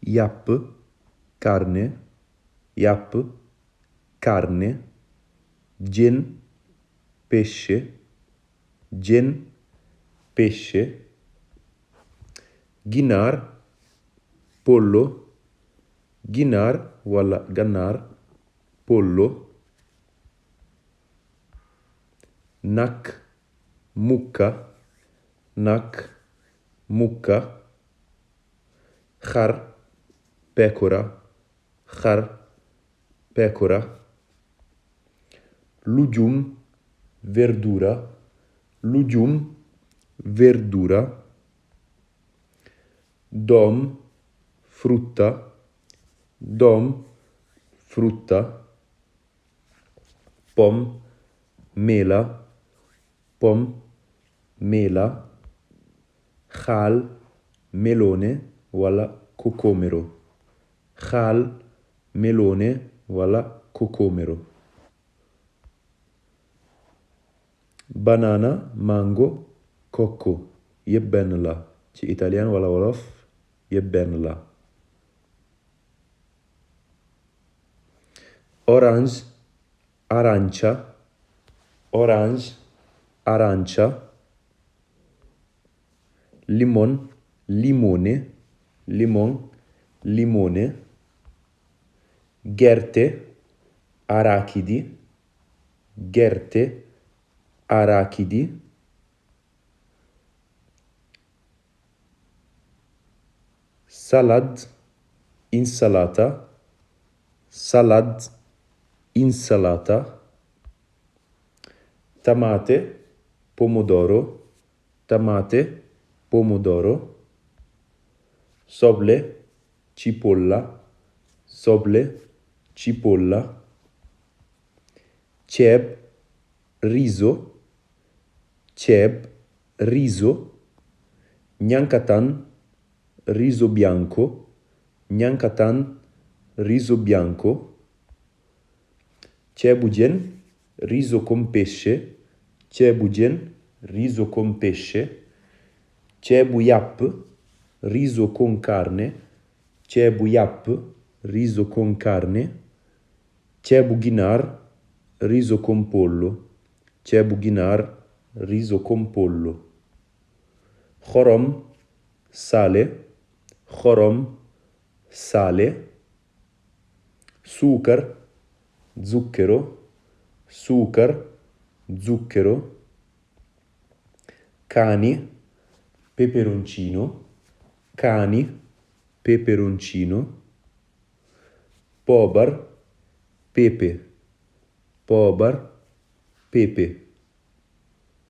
yàpp, carne, yàpp, carne, jën, pesce, jën, pesce, ginaar, pollo, ginaar wala ganaar, pollo, nag, mucca, nag, mucca, xar, pecora, xar, pecora, lujum, verdura, lujum, verdura, doom, frutta, doom, frutta, pom, mela, pom, mela, xaal, melone wala cocomero, xaal, melone wala cocomero, banana, mango, coco yépp benn la ci italien wala wolof yépp benn la. Orange, arancia, orange, arancia, limon, limone, limon, limone, gerte, arachidi, gerte, arachidi, salad, insalata, salad, insalata, tomate, pomodoro, tomate, pomodoro, soble, cipolla, soble, cipolla, ceeb, riso, ceeb, riso, ñankatan, riso bianco, ñankatan, riso bianco, ceebu jën, riso con pesce, ceebu jën, riso con pesce, ceebu yàpp, riso con carne, ceebu yàpp, riso con carne, ceebu ginaar, riso con pollo, ceebu ginaar, riso con pollo, xorom, sale, xorom, sale, suukar, zucchero, suukar, zucchero, cani, peperoncino, cani, peperoncino, pobar, pepe, pobar, pepe.